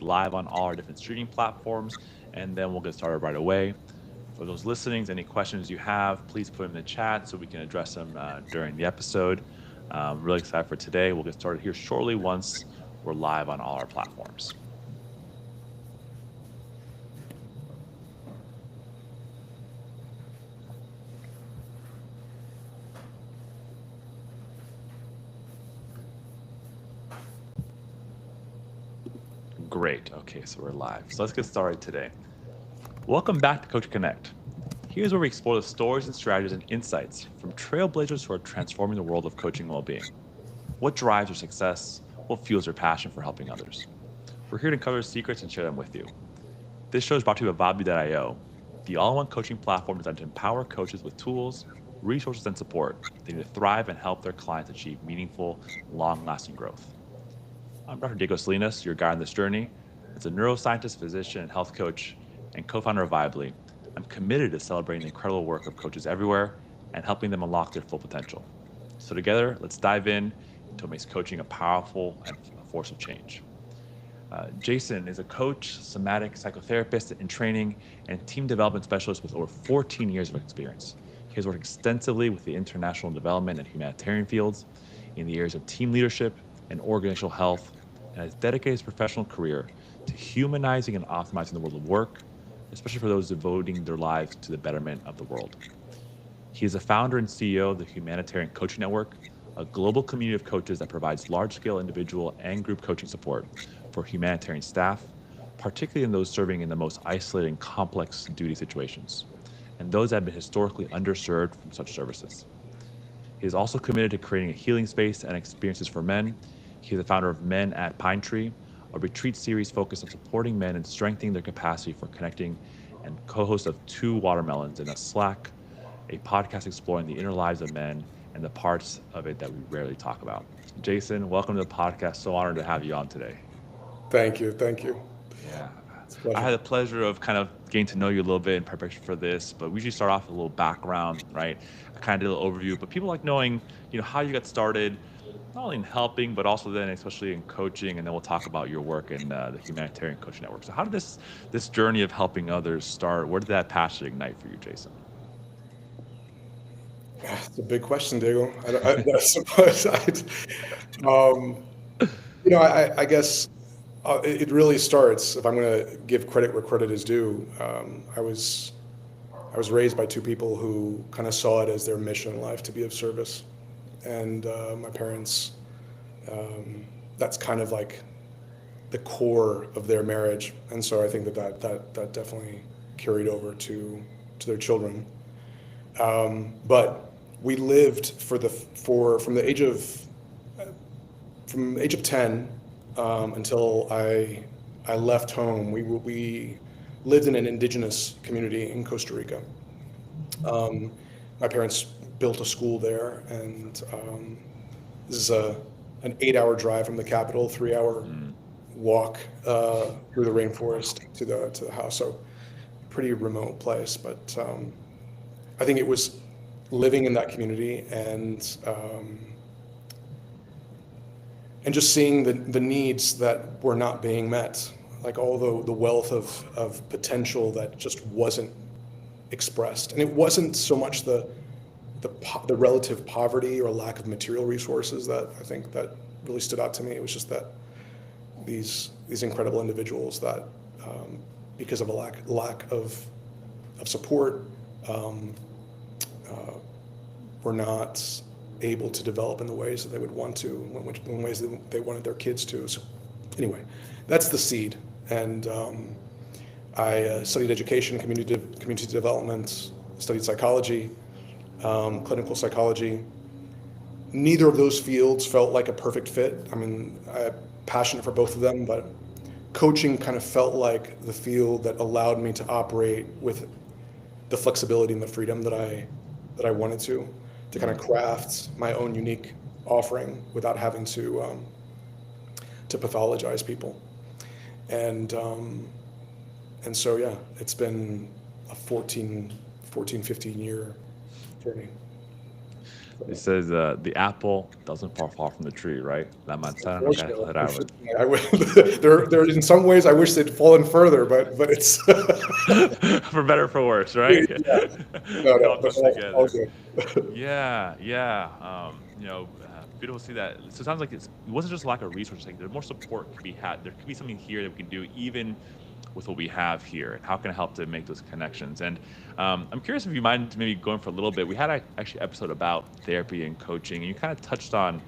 live on all our different streaming platforms, and then we'll get started right away. For those listening, any questions you have, please put them in the chat so we can address them during the episode. Really excited for today. We'll get started here shortly once we're live on all our platforms. Great. Okay, so we're live. So let's get started today. Welcome back to Coach Connect. Here's where we explore the stories and strategies and insights from trailblazers who are transforming the world of coaching and well-being. What drives their success? What fuels their passion for helping others? We're here to uncover secrets and share them with you. This show is brought to you by Vabu.io, the all-in-one coaching platform designed to empower coaches with tools, resources, and support they need to thrive and help their clients achieve meaningful, long-lasting growth. I'm Dr. Diego Salinas, your guide on this journey. As a neuroscientist, physician, and health coach, and co-founder of Vibely, I'm committed to celebrating the incredible work of coaches everywhere and helping them unlock their full potential. So together, let's dive in to what makes coaching a powerful and a force of change. Jason is a coach, somatic psychotherapist in training, and team development specialist with over 14 years of experience. He has worked extensively with the international development and humanitarian fields in the areas of team leadership and organizational health, and has dedicated his professional career to humanizing and optimizing the world of work, especially for those devoting their lives to the betterment of the world. He is the founder and CEO of the Humanitarian Coaching Network, a global community of coaches that provides large-scale individual and group coaching support for humanitarian staff, particularly in those serving in the most isolated and complex duty situations, and those that have been historically underserved from such services. He is also committed to creating a healing space and experiences for men. He is the founder of Men at Pine Tree, a retreat series focused on supporting men and strengthening their capacity for connecting, and co-host of Two Watermelons in a Slack, a podcast exploring the inner lives of men and the parts of it that we rarely talk about. Jason, welcome to the podcast. So honored to have you on today. Thank you. Thank you. Yeah. It's a I pleasure. had the pleasure of kind of getting to know you a little bit in preparation for this, but we usually start off with a little background, right? I kind of did a little overview, but people like knowing, how you got started, not only in helping, but also then especially in coaching, and then we'll talk about your work in the Humanitarian Coaching Network. So how did this journey of helping others start? Where did that passion ignite for you, Jason? It's a big question, Diego. I suppose um, I guess it really starts. If I'm going to give credit where credit is due, I was raised by two people who kind of saw it as their mission in life to be of service, and my parents. That's kind of like the core of their marriage, and so I think that definitely carried over to their children. But we lived for from the age of 10 until I left home. We lived in an indigenous community in Costa Rica. Um, my parents built a school there, and this is an 8-hour drive from the capital, 3-hour Mm, walk through the rainforest to the house. So pretty remote place, but I think it was living in that community and just seeing the needs that were not being met, like all the wealth of potential that just wasn't expressed. And it wasn't so much the relative poverty or lack of material resources that I think that really stood out to me. It was just that these incredible individuals that because of a lack of support um, uh, were not able to develop in the ways that they would want to, in ways that they wanted their kids to. So anyway, that's the seed. And I studied education, community development, studied psychology, clinical psychology. Neither of those fields felt like a perfect fit. I mean, I'm passionate for both of them, but coaching kind of felt like the field that allowed me to operate with the flexibility and the freedom that I wanted to kind of mm. craft my own unique offering without having to pathologize people. And and so yeah, it's been a 14, 15 year journey. It says the apple doesn't fall far from the tree, right? La manzana no cae Unfortunately, lejos del árbol. I wish, there in some ways I wish they'd fallen further, but it's For better or for worse, right? yeah, no, It no, all but comes all together. good. Yeah, yeah. Beautiful to see that. So it sounds like it wasn't just lack of resources. Like there's more support could be had. There could be something here that we can do, even with what we have here, and how can it help to make those connections. And I'm curious if you mind maybe going for a little bit. We had actually an episode about therapy and coaching, and you kind of touched on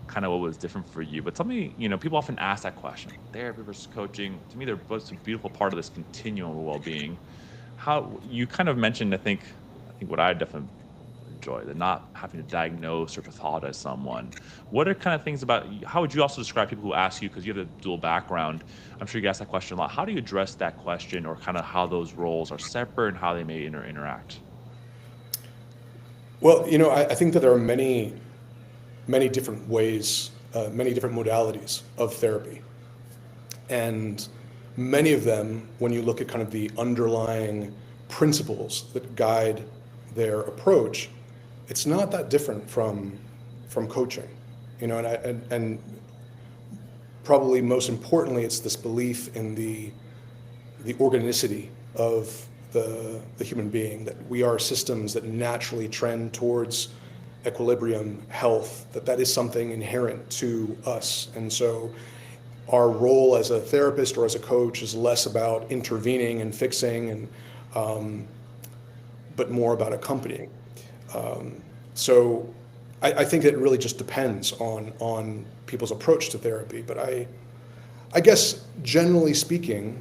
kind of what was different for you. But tell me, people often ask that question: therapy versus coaching. To me, they're both a beautiful part of this continuum of well-being. How you kind of mentioned, I think what I definitely enjoy, the not having to diagnose or pathologize someone. What are kind of things about, how would you also describe people who ask you, because you have a dual background, I'm sure you ask that question a lot. How do you address that question, or kind of how those roles are separate and how they may interact? Well, I think that there are many different ways, many different modalities of therapy. And many of them, when you look at kind of the underlying principles that guide their approach, it's not that different from coaching. And probably most importantly, it's this belief in the organicity of the human being, that we are systems that naturally trend towards equilibrium, health, that is something inherent to us. And so our role as a therapist or as a coach is less about intervening and fixing, but more about accompanying. So I think it really just depends on people's approach to therapy. But I guess generally speaking,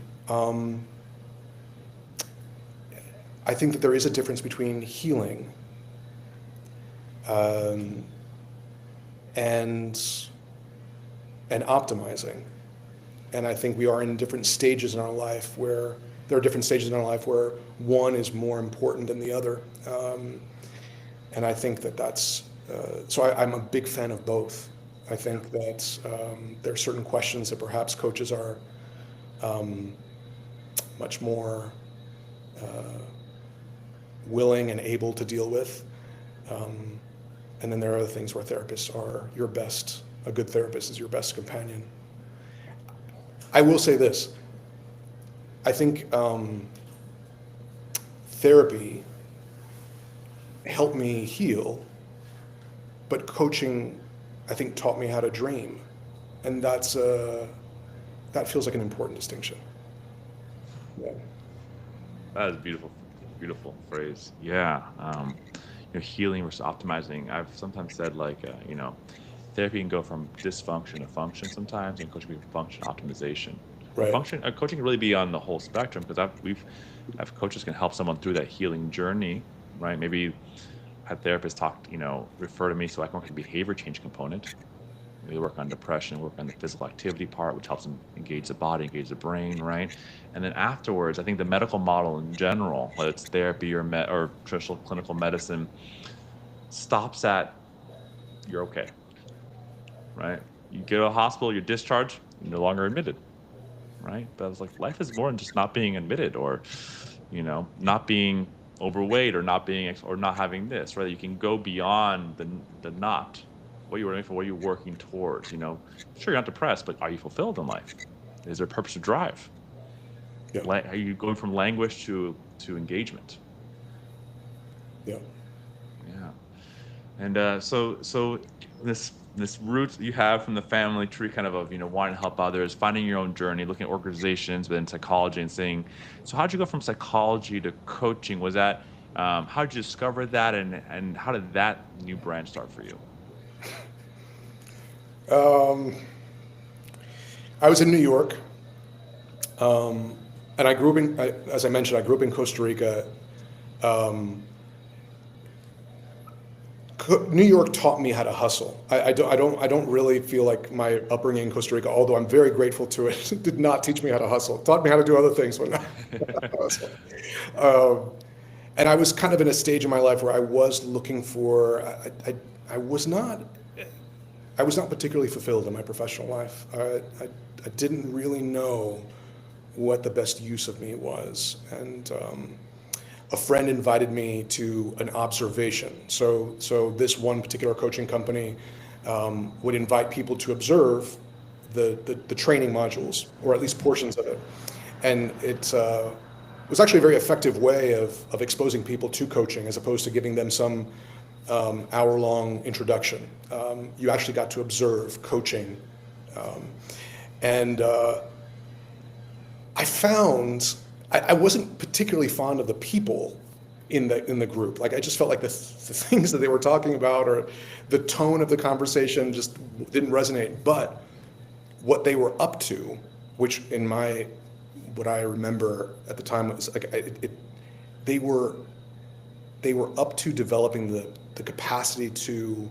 I think that there is a difference between healing and optimizing. And I think we are in different stages in our life where there are different stages in our life where one is more important than the other. And I think that's, so I'm a big fan of both. I think that there are certain questions that perhaps coaches are much more willing and able to deal with. And then there are other things where therapists are a good therapist is your best companion. I will say this. I think therapy helped me heal, but coaching, I think, taught me how to dream. And that feels like an important distinction. Yeah. That is a beautiful, beautiful phrase. Yeah. Healing versus optimizing. I've sometimes said therapy can go from dysfunction to function sometimes, and coaching can be function optimization. And Right. coaching can really be on the whole spectrum, because I've coaches can help someone through that healing journey, right? Maybe had therapists refer to me so I can work on the behavior change component. Maybe work on depression, work on the physical activity part, which helps them engage the body, engage the brain, right? And then afterwards, I think the medical model in general, whether it's therapy or traditional clinical medicine, stops at you're okay, right? You go to a hospital, you're discharged, you're no longer admitted, right? But I was like, life is more than just not being admitted, or not being overweight, or not being or not having this, right? You can go beyond the not, what you were aiming for, what you're working towards. Sure, you're not depressed, but are you fulfilled in life? Is there a purpose to drive? Yeah. Are you going from languish to engagement? Yeah. Yeah. And so this root you have from the family tree, kind of wanting to help others, finding your own journey, looking at organizations within psychology, and saying, so how'd you go from psychology to coaching? Was that how did you discover that, and how did that new branch start for you? I was in New York, and I grew up as I mentioned, I grew up in Costa Rica. New York taught me how to hustle. I don't really feel like my upbringing in Costa Rica, although I'm very grateful to it, did not teach me how to hustle. It taught me how to do other things, but not hustle. And I was kind of in a stage in my life where I was looking for. I was not particularly fulfilled in my professional life. I didn't really know what the best use of me was, and a friend invited me to an observation. So this one particular coaching company would invite people to observe the training modules, or at least portions of it. And it was actually a very effective way of exposing people to coaching, as opposed to giving them some hour-long introduction. You actually got to observe coaching. And I found I wasn't particularly fond of the people in the group. Like, I just felt like the things that they were talking about, or the tone of the conversation, just didn't resonate. But what they were up to, which what I remember at the time was like, they were up to developing the capacity to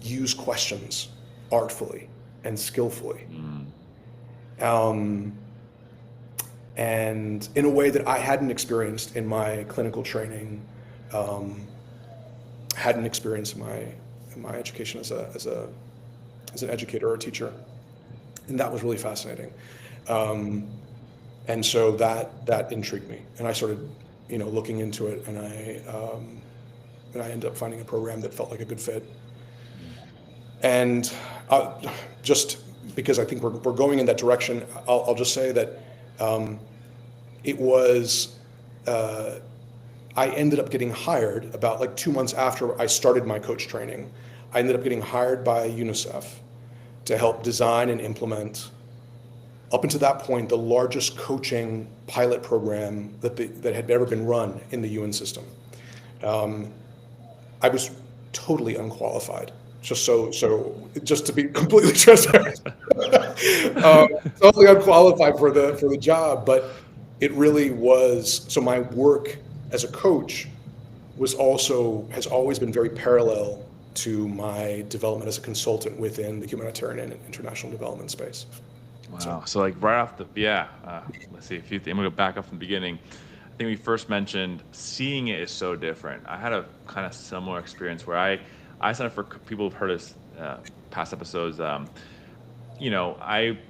use questions artfully and skillfully. And in a way that I hadn't experienced in my clinical training, hadn't experienced in my education as an educator or a teacher, and that was really fascinating. And so that intrigued me, and I started, looking into it, and I ended up finding a program that felt like a good fit. And just because I think we're going in that direction, I'll just say that it was, I ended up getting hired about like 2 months after I started my coach training. I ended up getting hired by UNICEF to help design and implement, up until that point, the largest coaching pilot program that had ever been run in the UN system. I was totally unqualified. Just to be completely transparent, totally unqualified for the job. But it really was. So my work as a coach has always been very parallel to my development as a consultant within the humanitarian and international development space. Wow. So like right off let's see, a few things. I'm gonna go back up from the beginning. I think we first mentioned seeing it is so different. I had a kind of similar experience where I signed up for, people who've heard us past episodes. I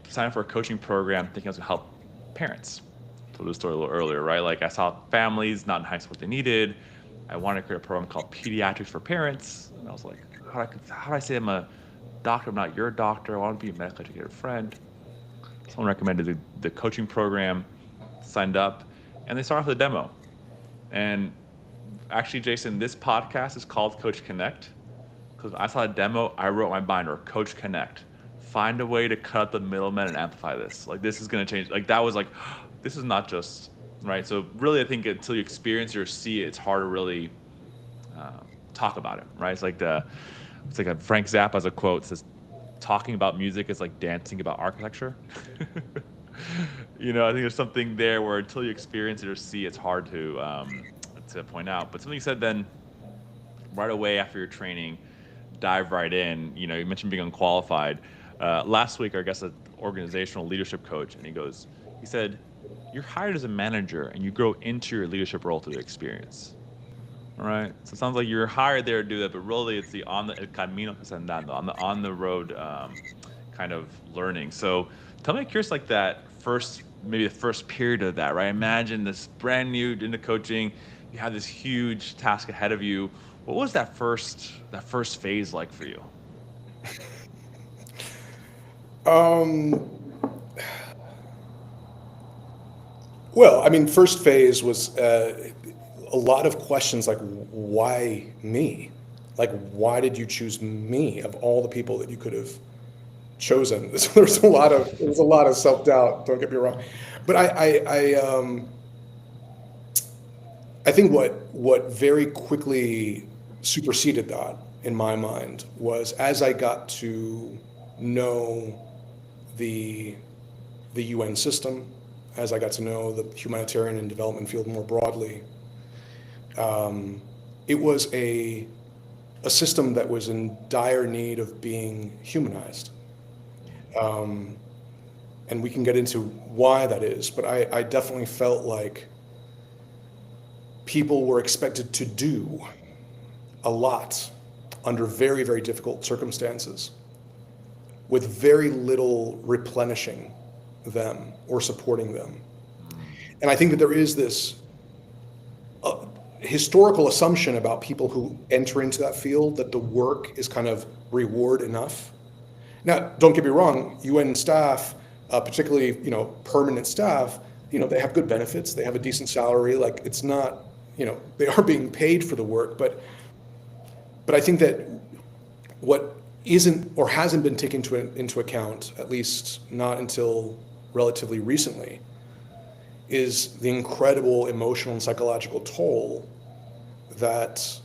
signed up for a coaching program thinking I was gonna help parents. Told the story a little earlier, right? Like, I saw families not in high school what they needed. I wanted to create a program called Pediatrics for Parents, and I was like, how do I say I'm a doctor? I'm not your doctor. I want to be a medically educated friend. Someone recommended the coaching program, signed up, and they started off with a demo. And actually, Jason, this podcast is called Coach Connect, because I saw a demo, I wrote my binder, Coach Connect. Find a way to cut out the middleman and amplify this. Like, this is going to change. Like, that was like, this is not just, right? So really, I think until you experience or see it, it's hard to really talk about it, right? It's like a Frank Zappa has a quote that says, talking about music is like dancing about architecture. I think there's something there where until you experience it or see, it's hard to point out. But something you said then, right away after your training, dive right in. You mentioned being unqualified. Last week, our guest, an organizational leadership coach, and he said, you're hired as a manager and you grow into your leadership role through the experience. All right. So it sounds like you're hired there to do that, but really it's el camino andando, on the road kind of learning. So tell me, curious, like maybe the first period of that, right? Imagine this brand new into coaching, you have this huge task ahead of you. What was that first phase like for you? Well, I mean, first phase was a lot of questions like, why me? Like, why did you choose me of all the people that you could have chosen? There's a lot of self-doubt, don't get me wrong. But I think what very quickly superseded that in my mind was, as I got to know the UN system, as I got to know the humanitarian and development field more broadly, it was a system that was in dire need of being humanized. And we can get into why that is, but I definitely felt like people were expected to do a lot under very, very difficult circumstances with very little replenishing them or supporting them. And I think that there is this historical assumption about people who enter into that field that the work is kind of reward enough. Now, don't get me wrong, UN staff, particularly, permanent staff, they have good benefits, they have a decent salary, like it's not, they are being paid for the work, but I think that what isn't or hasn't been taken into account, at least not until relatively recently, is the incredible emotional and psychological toll that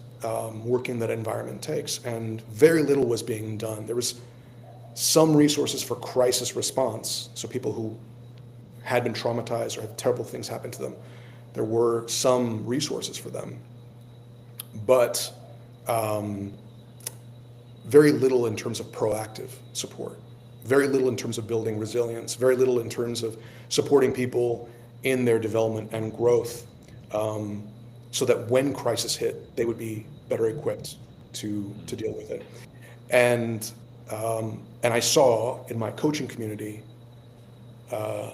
working in that environment takes. And very little was being done. There was some resources for crisis response, so people who had been traumatized or had terrible things happen to them, there were some resources for them. But very little in terms of proactive support, very little in terms of building resilience, very little in terms of supporting people in their development and growth, so that when crisis hit, they would be better equipped to deal with it. And I saw in my coaching community a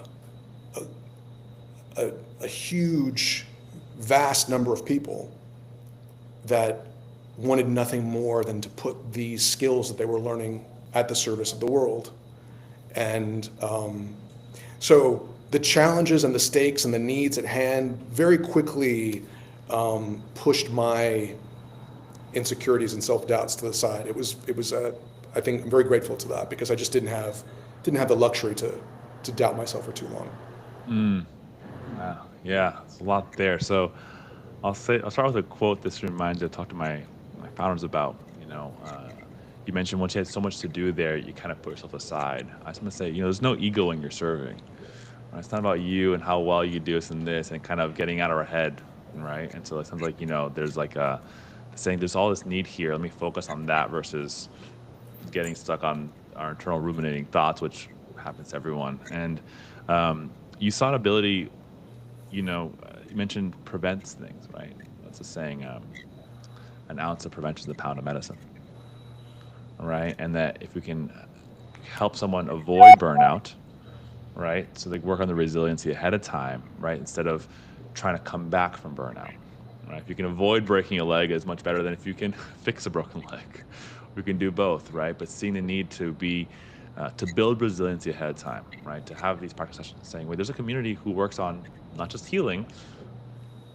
huge, vast number of people that wanted nothing more than to put these skills that they were learning at the service of the world. And so the challenges and the stakes and the needs at hand very quickly pushed my insecurities and self-doubts to the side. It was I think I'm very grateful to that, because I just didn't have the luxury to doubt myself for too long. Wow. Yeah, it's a lot there. So I'll start with a quote. This reminds me, I talked to my founders about, you mentioned once you had so much to do there, you kind of put yourself aside. I just want to say, there's no ego when you're serving. Right? It's not about you and how well you do this and this and kind of getting out of our head, right? And so it sounds like, there's like saying there's all this need here. Let me focus on that versus getting stuck on our internal ruminating thoughts, which happens to everyone. And you saw an ability, you mentioned prevents things, right? That's a saying, an ounce of prevention is a pound of medicine, right? And that if we can help someone avoid burnout, right? So they work on the resiliency ahead of time, right? Instead of trying to come back from burnout, right? If you can avoid breaking a leg, is much better than if you can fix a broken leg. We can do both, right? But seeing the need to build resiliency ahead of time, right? To have these practice sessions saying, wait, there's a community who works on not just healing,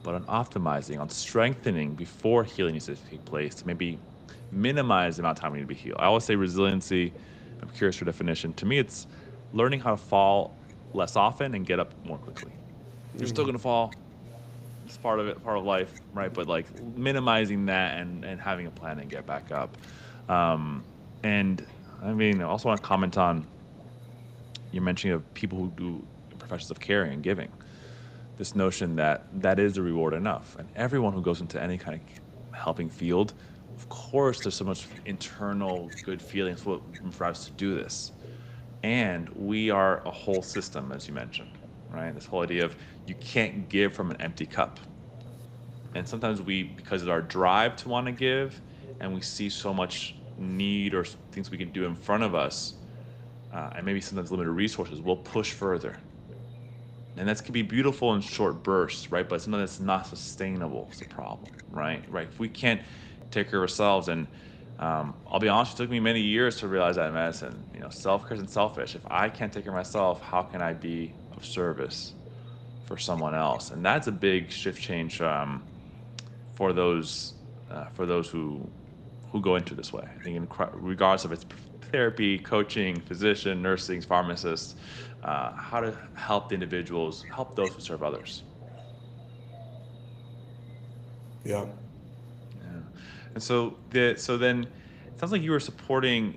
but on optimizing, on strengthening before healing needs to take place, to maybe minimize the amount of time we need to be healed. I always say resiliency, I'm curious for definition. To me, it's learning how to fall less often and get up more quickly. You're still going to fall. It's part of it, part of life, right? But like minimizing that and having a plan and get back up. And I mean, I also want to comment on your mentioning of people who do professions of caring and giving. This notion that is a reward enough. And everyone who goes into any kind of helping field, of course, there's so much internal good feelings for us to do this. And we are a whole system, as you mentioned, right? This whole idea of you can't give from an empty cup. And sometimes because of our drive to want to give, and we see so much need or things we can do in front of us, and maybe sometimes limited resources, we'll push further. And that can be beautiful in short bursts, right? But sometimes it's not sustainable. It's a problem, right? Right. If we can't take care of ourselves, and I'll be honest, it took me many years to realize that in medicine. Self-care isn't selfish. If I can't take care of myself, how can I be of service for someone else? And that's a big shift change for those who go into this way. I think regardless of its therapy, coaching, physician, nursing, pharmacists, how to help the individuals, help those who serve others. Yeah. And so then it sounds like you were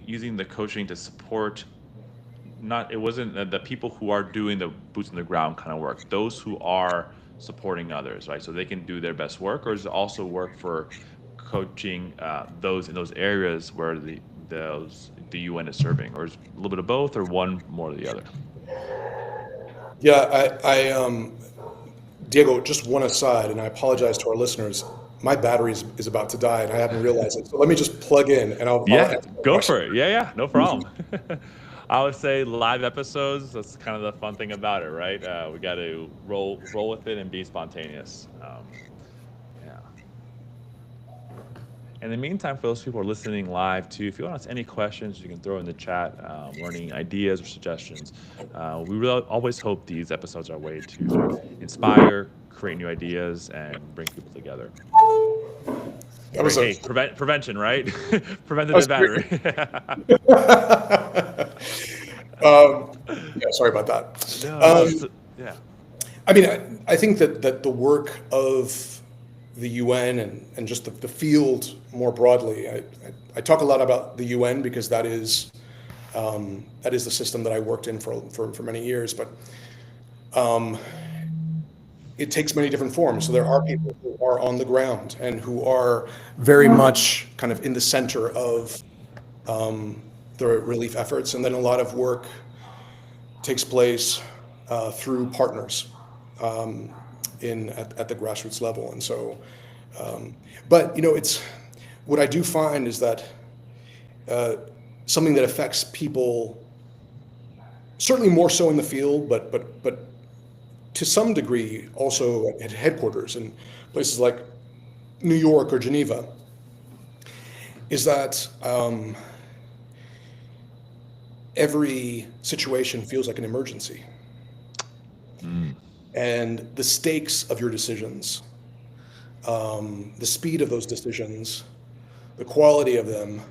using the coaching to support, it wasn't the people who are doing the boots on the ground kind of work, those who are supporting others, right? So they can do their best work, or does it also work for coaching those in those areas where the UN is serving, or is it a little bit of both, or one more than the other? Yeah, I Diego, just one aside, and I apologize to our listeners. My battery is about to die, and I haven't realized it. So let me just plug in, and I'll Yeah, go for it. Yeah, no problem. I would say live episodes. That's kind of the fun thing about it, right? We got to roll with it and be spontaneous. Yeah. In the meantime, for those people who are listening live too, if you want to ask any questions, you can throw in the chat, or any ideas or suggestions. We really always hope these episodes are a way to inspire, create new ideas, and bring people together. That Great. was a Hey, prevention, right? that Preventative was battery. great. Yeah, sorry about that. No, yeah. I mean, I think that the work of the UN and just the field more broadly, I talk a lot about the UN because that is the system that I worked in for many years, but it takes many different forms. So there are people who are on the ground and who are very much kind of in the center of the relief efforts, and then a lot of work takes place through partners at the grassroots level. And so, but it's what I do find is that something that affects people certainly more so in the field, but to some degree also at headquarters in places like New York or Geneva, is that every situation feels like an emergency. And the stakes of your decisions, the speed of those decisions, the quality of them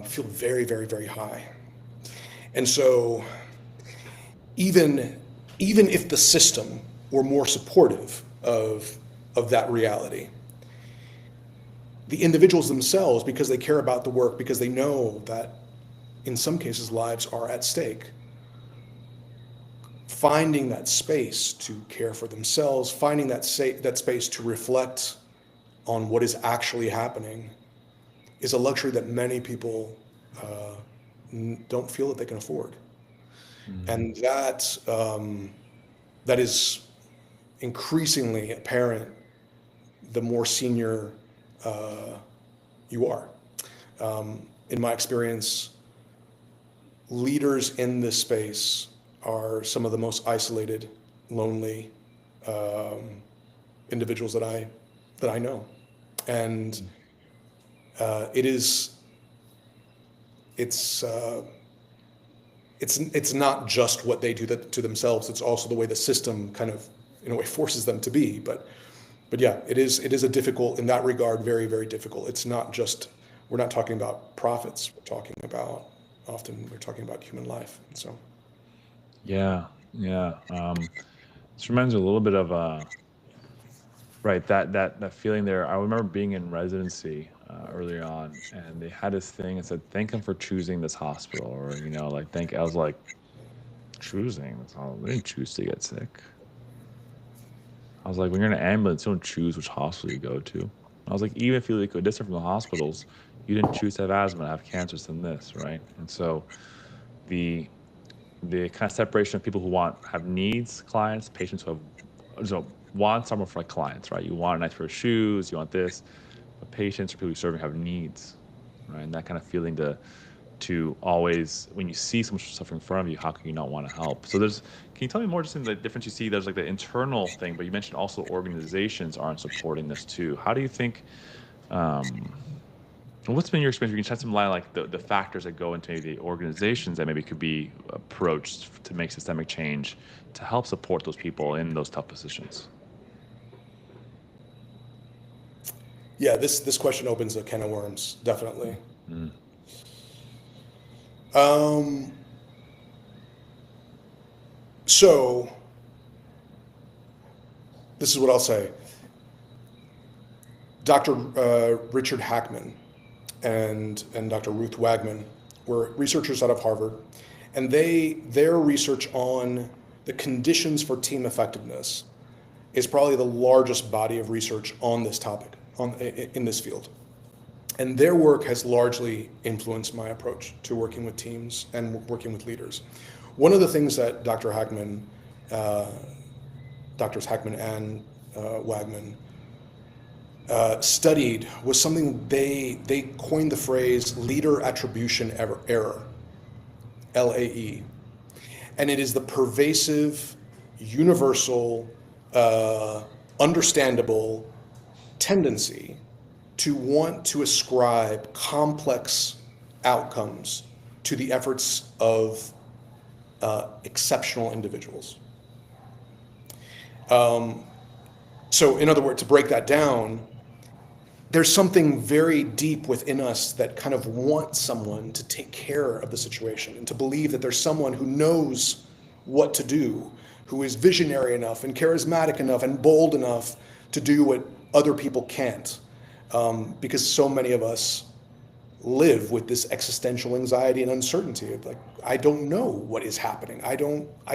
feel very, very, very high. And so even if the system were more supportive of that reality, the individuals themselves, because they care about the work, because they know that in some cases lives are at stake, finding that space to care for themselves, finding that space to reflect on what is actually happening is a luxury that many people don't feel that they can afford. And that is increasingly apparent the more senior you are. In my experience, leaders in this space are some of the most isolated, lonely individuals that I know, and it's not just what they do to themselves. It's also the way the system kind of, in a way, forces them to be. But yeah, it is a difficult, in that regard, very, very difficult. It's not just, we're not talking about profits. Often we're talking about human life. So. Yeah. This reminds me a little bit of right, that feeling there. I remember being in residency early on, and they had this thing and said, "Thank them for choosing this hospital," or like thank. I was like, choosing? That's all. They didn't choose to get sick. I was like, when you're in an ambulance, you don't choose which hospital you go to. I was like, even if you look distant from the hospitals, you didn't choose to have asthma, have cancers than this, right? And so the kind of separation of people who have needs clients, patients who have wants are more for like clients, right? You want a nice pair of shoes, you want this, but patients or people you're serving have needs, right? And that kind of feeling to always, when you see so much suffering in front of you, how can you not want to help? So can you tell me more just in the difference you see? There's like the internal thing, but you mentioned also organizations aren't supporting this too. How do you think, what's been your experience? You can shed some light on like the factors that go into maybe the organizations that maybe could be approached to make systemic change to help support those people in those tough positions. Yeah, this question opens a can of worms, definitely. So this is what I'll say. Dr. Richard Hackman and Dr. Ruth Wagman were researchers out of Harvard, and their research on the conditions for team effectiveness is probably the largest body of research on this topic in this field. And their work has largely influenced my approach to working with teams and working with leaders. One of the things that Doctors Hackman and Wagman studied was something they coined the phrase leader attribution error. LAE. And it is the pervasive, universal, understandable tendency to want to ascribe complex outcomes to the efforts of exceptional individuals. So in other words, to break that down, there's something very deep within us that kind of wants someone to take care of the situation and to believe that there's someone who knows what to do, who is visionary enough and charismatic enough and bold enough to do what other people can't. Because so many of us live with this existential anxiety and uncertainty. Like, I don't know what is happening. I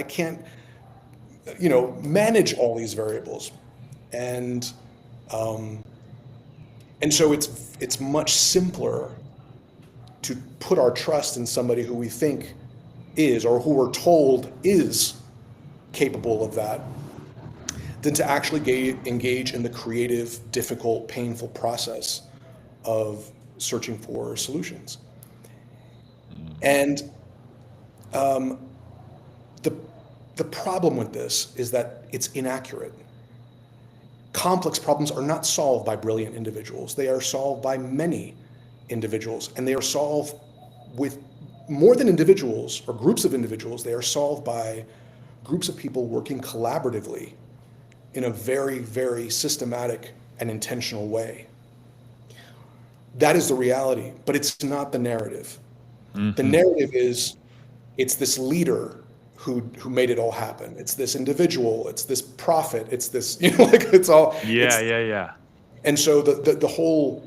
can't, manage all these variables. And so it's much simpler to put our trust in somebody who we think is, or who we're told is capable of that, than to actually engage in the creative, difficult, painful process of searching for solutions. And the problem with this is that it's inaccurate. Complex problems are not solved by brilliant individuals. They are solved by many individuals, and they are solved with more than individuals or groups of individuals. They are solved by groups of people working collaboratively in a very, very systematic and intentional way. That is the reality, but it's not the narrative. Mm-hmm. The narrative is it's this leader who made it all happen. It's this individual, it's this prophet, it's this, it's all. Yeah. And so the whole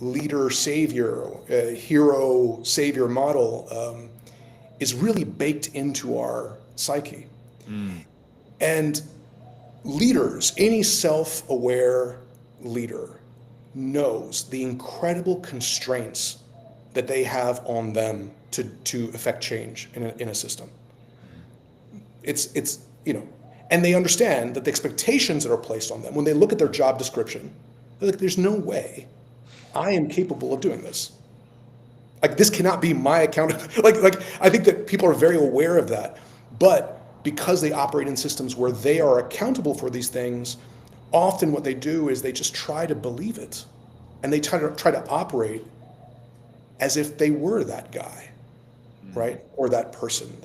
leader savior, hero savior model is really baked into our psyche. And leaders, any self-aware leader knows the incredible constraints that they have on them to affect change in a system. It's and they understand that the expectations that are placed on them, when they look at their job description, they're like, there's no way I am capable of doing this. Like, this cannot be my account. Like I think that people are very aware of that, but because they operate in systems where they are accountable for these things, often what they do is they just try to believe it, and they try to operate as if they were that guy, right, or that person.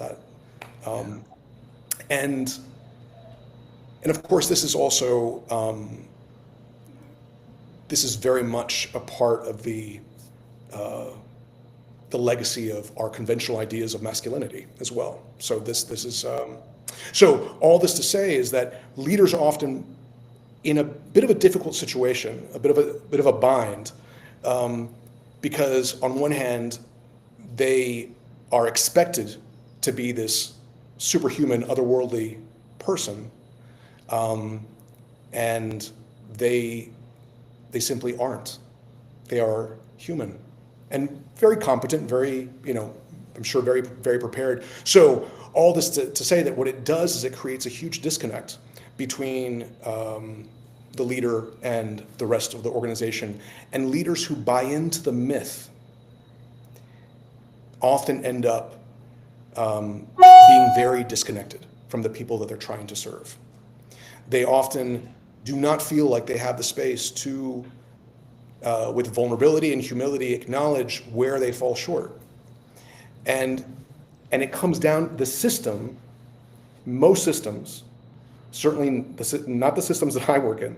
And of course, this is also this is very much a part of the legacy of our conventional ideas of masculinity as well. So this is so all this to say is that leaders are often in a bit of a difficult situation, a bit of a bind, because on one hand, they are expected to be this superhuman, otherworldly person, and they simply aren't. They are human and very competent, very, I'm sure very, very prepared. So all this to say that what it does is it creates a huge disconnect between the leader and the rest of the organization. And leaders who buy into the myth often end up being very disconnected from the people that they're trying to serve. They often do not feel like they have the space to, with vulnerability and humility, acknowledge where they fall short. And it comes down, the system, most systems, certainly not the systems that I work in,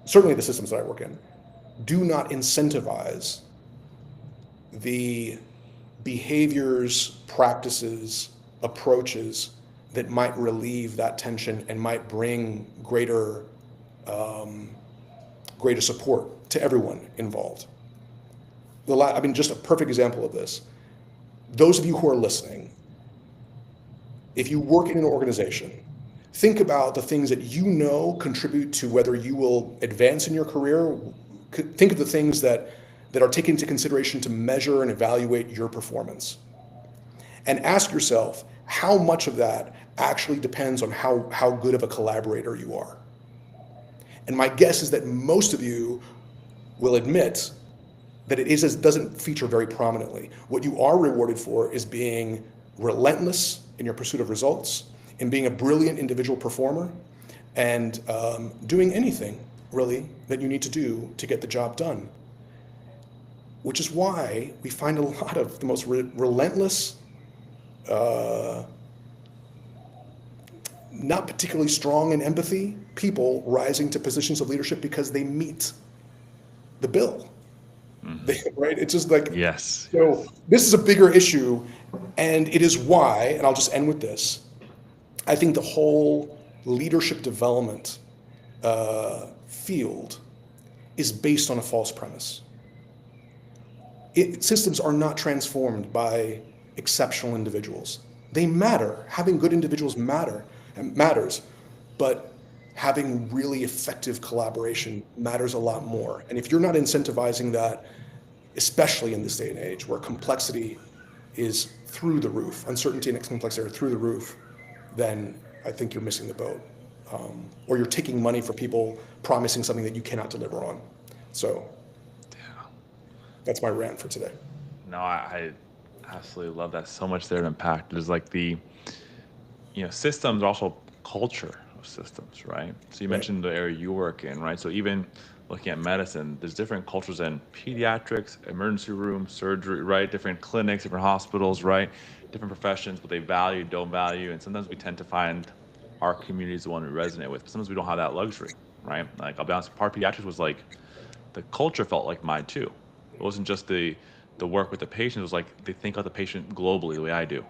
certainly the systems that I work in, do not incentivize the behaviors, practices, approaches that might relieve that tension and might bring greater support to everyone involved. Just a perfect example of this. Those of you who are listening, if you work in an organization, think about the things that contribute to whether you will advance in your career. Think of the things that are taken into consideration to measure and evaluate your performance. And ask yourself, how much of that actually depends on how good of a collaborator you are? And my guess is that most of you will admit that doesn't feature very prominently. What you are rewarded for is being relentless in your pursuit of results, and being a brilliant individual performer, and doing anything really that you need to do to get the job done. Which is why we find a lot of the most relentless, not particularly strong in empathy people rising to positions of leadership because they meet the bill. Right? It's just like, Yes. so this is a bigger issue, and it is why, and I'll just end with this, I think the whole leadership development field is based on a false premise. Systems are not transformed by exceptional individuals. They matter. Having good individuals matters, but having really effective collaboration matters a lot more. And if you're not incentivizing that, especially in this day and age where complexity is through the roof, uncertainty and complexity are through the roof, then I think you're missing the boat. Or you're taking money for people promising something that you cannot deliver on. So that's my rant for today. No, I absolutely love that so much there to impact. There's like systems are also culture of systems, right? So you mentioned the area you work in, right? So even looking at medicine, there's different cultures in pediatrics, emergency room, surgery, right? Different clinics, different hospitals, right? Different professions, what they value, don't value. And sometimes we tend to find our community is the one we resonate with, but sometimes we don't have that luxury, right? Like, I'll be honest, part of pediatrics was like, the culture felt like mine too. It wasn't just the work with the patient. It was like they think of the patient globally the way I do,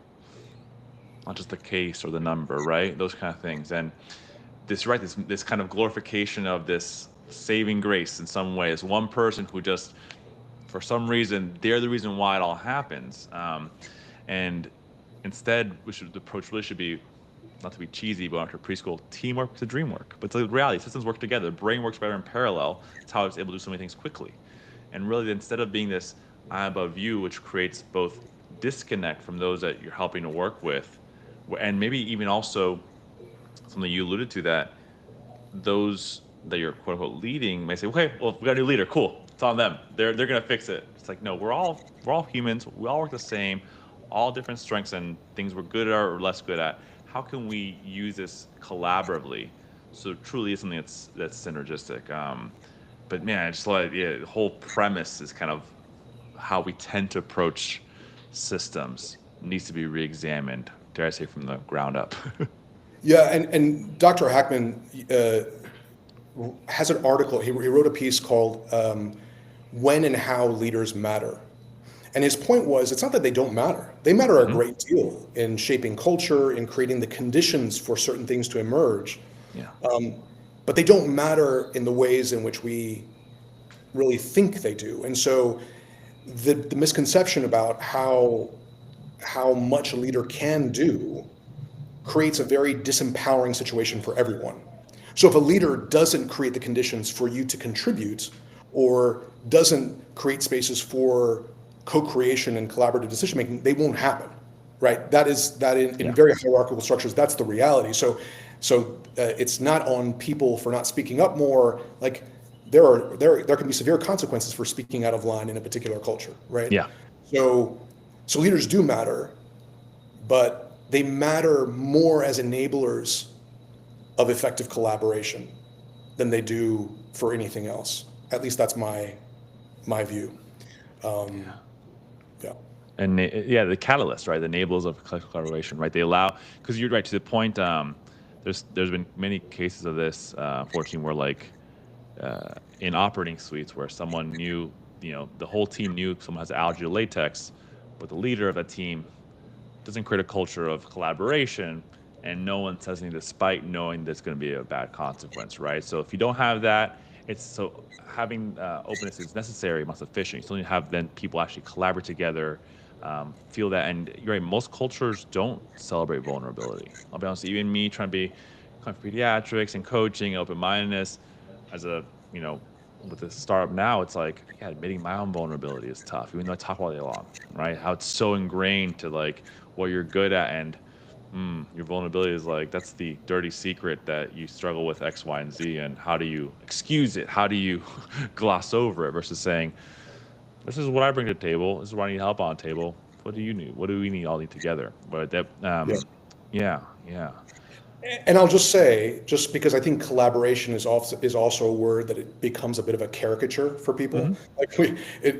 not just the case or the number, right? Those kind of things. And this kind of glorification of this saving grace in some way is one person who just, for some reason, they're the reason why it all happens. And instead, the approach really should be, not to be cheesy, but after preschool, teamwork to dream work. But it's a reality. Systems work together. The brain works better in parallel. It's how it's able to do so many things quickly. And really, instead of being this I above you, which creates both disconnect from those that you're helping to work with, and maybe even also something you alluded to, that those that you're quote unquote leading may say, okay, well, we got a new leader, cool, it's on them. They're gonna fix it. It's like, no, we're all humans. We all work the same, all different strengths and things we're good at or less good at. How can we use this collaboratively so it truly is something that's synergistic? But man, I just like, the whole premise is kind of how we tend to approach systems needs to be re-examined, dare I say, from the ground up. Yeah, and Dr. Hackman has an article, he wrote a piece called When and How Leaders Matter. And his point was, it's not that they don't matter. They matter a great deal in shaping culture, in creating the conditions for certain things to emerge. Yeah. But they don't matter in the ways in which we really think they do. And so the misconception about how much a leader can do creates a very disempowering situation for everyone. So if a leader doesn't create the conditions for you to contribute, or doesn't create spaces for co-creation and collaborative decision making, they won't happen, right? That in very hierarchical structures, that's the reality. So it's not on people for not speaking up more. Like there can be severe consequences for speaking out of line in a particular culture, right? Yeah. So leaders do matter, but they matter more as enablers of effective collaboration than they do for anything else. At least that's my view. Yeah. And the catalyst, right? The enablers of collaboration, right? They allow, because you're right to the point. There's been many cases of this, unfortunately, where like in operating suites where someone knew, the whole team knew someone has allergy to latex, but the leader of a team doesn't create a culture of collaboration, and no one says anything despite knowing there's going to be a bad consequence, right? So if you don't have that, having openness is necessary, not sufficient. You still need to have then people actually collaborate together, feel that. And you're right, most cultures don't celebrate vulnerability. I'll be honest, even me trying to be kind of pediatrics and coaching, open-mindedness, as a, with the startup now, it's like, admitting my own vulnerability is tough, even though I talk all day long, right? How it's so ingrained to like what you're good at, and your vulnerability is like, that's the dirty secret that you struggle with X, Y, and Z, and how do you excuse it? How do you gloss over it versus saying, This is what I bring to the table. This is what I need help on the table. What do you need? What do we need all need together? But that, Yeah. yeah, yeah. And I'll just say, just because I think collaboration is also a word that it becomes a bit of a caricature for people, Hmm.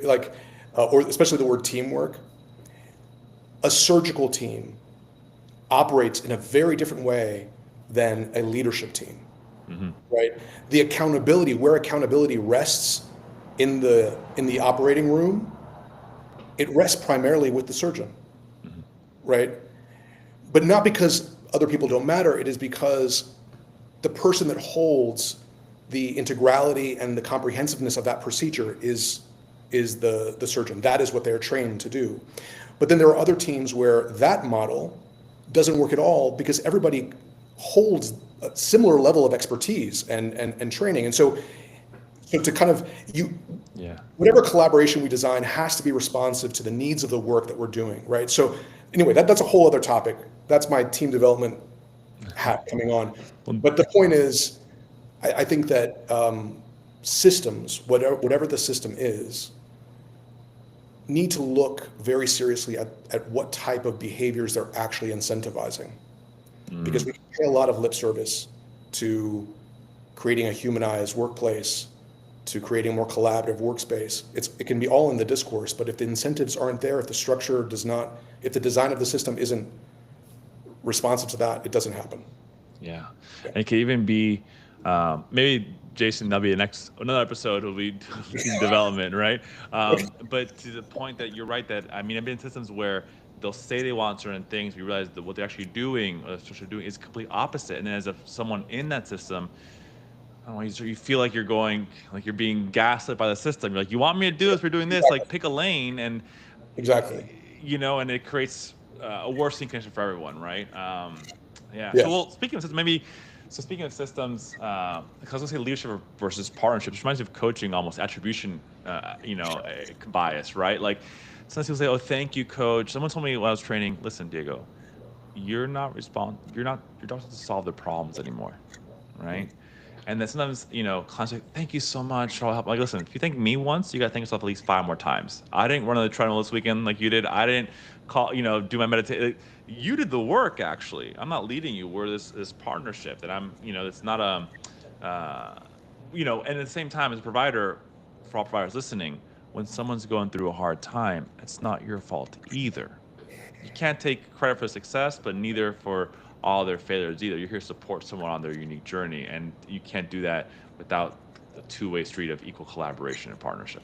like or especially the word teamwork. A surgical team operates in a very different way than a leadership team, Hmm. right? Where accountability rests in the operating room, it rests primarily with the surgeon, Hmm. right? But not because other people don't matter. It is because the person that holds the integrality and the comprehensiveness of that procedure is the surgeon. That is what they're trained to do. But then there are other teams where that model doesn't work at all because everybody holds a similar level of expertise and training. And so to kind of you Yeah. whatever collaboration we design has to be responsive to the needs of the work that we're doing, right? So anyway, that's a whole other topic. That's my team development hat coming on. Well, But the point is, I think that systems, whatever the system is, need to look very seriously at what type of behaviors they're actually incentivizing. Because mm, we pay a lot of lip service to creating a humanized workplace, to creating a more collaborative workspace. It can be all in the discourse, but if the incentives aren't there, if the structure does not, if the design of the system isn't responsive to that, it doesn't happen. yeah. Yeah. And it could even be maybe Jason. That'll be the next another episode. Will be team development, right? Okay. But to the point that you're right. That I mean, I've been in systems where they'll say they want certain things. We realize that what they're actually doing, or what they're doing, is complete opposite. And then as someone in that system, I don't know, you feel like you're going, like you're being gaslit by the system. You're like, you want me to do this? We're doing this. Like, Exactly. pick a lane, and Exactly. and it creates a worsening condition for everyone, right? Yeah. So, Yes. well, speaking of systems, because I was gonna say leadership versus partnership, which reminds me of coaching, almost attribution, bias, right? Like, sometimes people say, "Oh, thank you, coach." Someone told me when I was training, "Listen, Diego, you're not to solve the problems anymore, right?" And then sometimes, clients are like, "Thank you so much for all help." Like, listen, if you thank me once, you got to thank yourself at least 5 more times. I didn't run on the treadmill this weekend like you did. I didn't do my meditation. You did the work, actually. I'm not leading you. We're this partnership that it's not uh, and at the same time, as a provider, for all providers listening, when someone's going through a hard time, it's not your fault either. You can't take credit for success, but neither for all their failures either. You're here to support someone on their unique journey, and you can't do that without the two-way street of equal collaboration and partnership.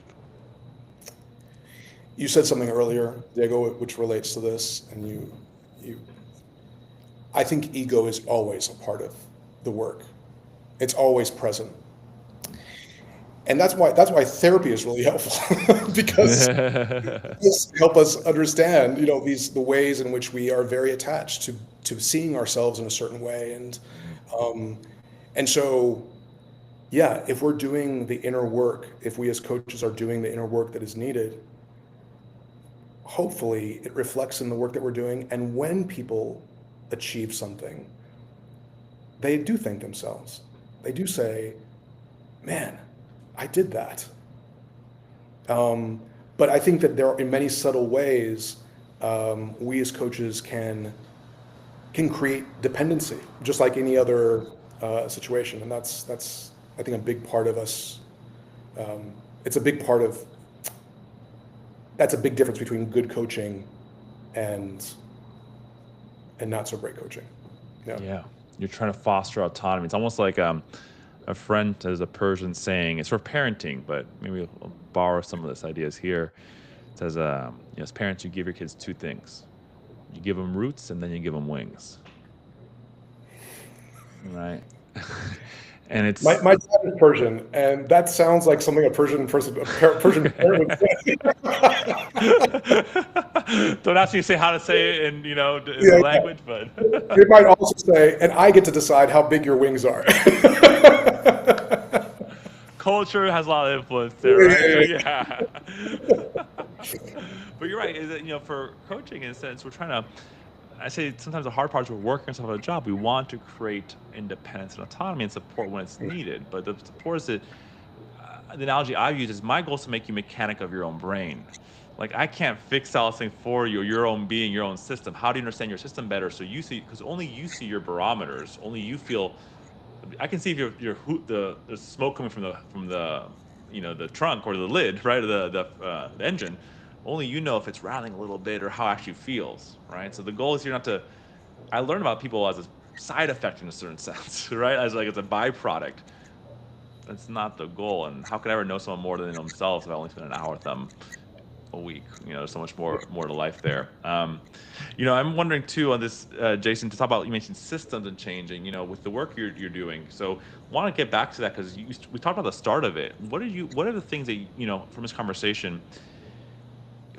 You said something earlier, Diego, which relates to this, and you, I think ego is always a part of the work. It's always present, and that's why therapy is really helpful because this help us understand, the ways in which we are very attached to seeing ourselves in a certain way, um, and so yeah, if we're doing the inner work, if we as coaches are doing the inner work that is needed, hopefully it reflects in the work that we're doing. And when people achieve something, they do thank themselves. They do say, "Man, I did that." Um, but I think that there are, in many subtle ways, we as coaches can create dependency, just like any other situation, and that's I think a big part of us. It's a big part of that's a big difference between good coaching and not so great coaching. Yeah. Yeah, you're trying to foster autonomy. It's almost like a friend has a Persian saying. It's for parenting, but maybe we'll borrow some of this ideas here. It says, as parents, you give your kids two things: you give them roots, and then you give them wings, right? And My, it's my dad is Persian, and that sounds like something a Persian parent would say. don't ask me to say how to say it in in the Yeah, yeah. language, but They might also say, and I get to decide how big your wings are. culture has a lot of influence there, Yeah, right? So yeah, yeah. But you're right. Is that for coaching, in a sense, we're trying to. I say sometimes the hard part is we're working ourselves out of a job. We want to create independence and autonomy and support when it's needed, but the support is that the analogy I use is my goal is to make you mechanic of your own brain. Like I can't fix all this thing for you, your own being, your own system. How do you understand your system better? So you see, because only you see your barometers, only you feel. I can see if there's smoke coming from the the trunk or the lid, right, or the engine. Only you know if it's rattling a little bit or how it actually feels, right? So the goal is you're not to. I learn about people as a side effect in a certain sense, right? As like it's a byproduct. That's not the goal. And how could I ever know someone more than themselves if I only spend an hour with them a week? There's so much more to life there. I'm wondering too on this, Jason, to talk about, you mentioned systems and changing, with the work you're doing. So want to get back to that because we talked about the start of it. What are the things that from this conversation,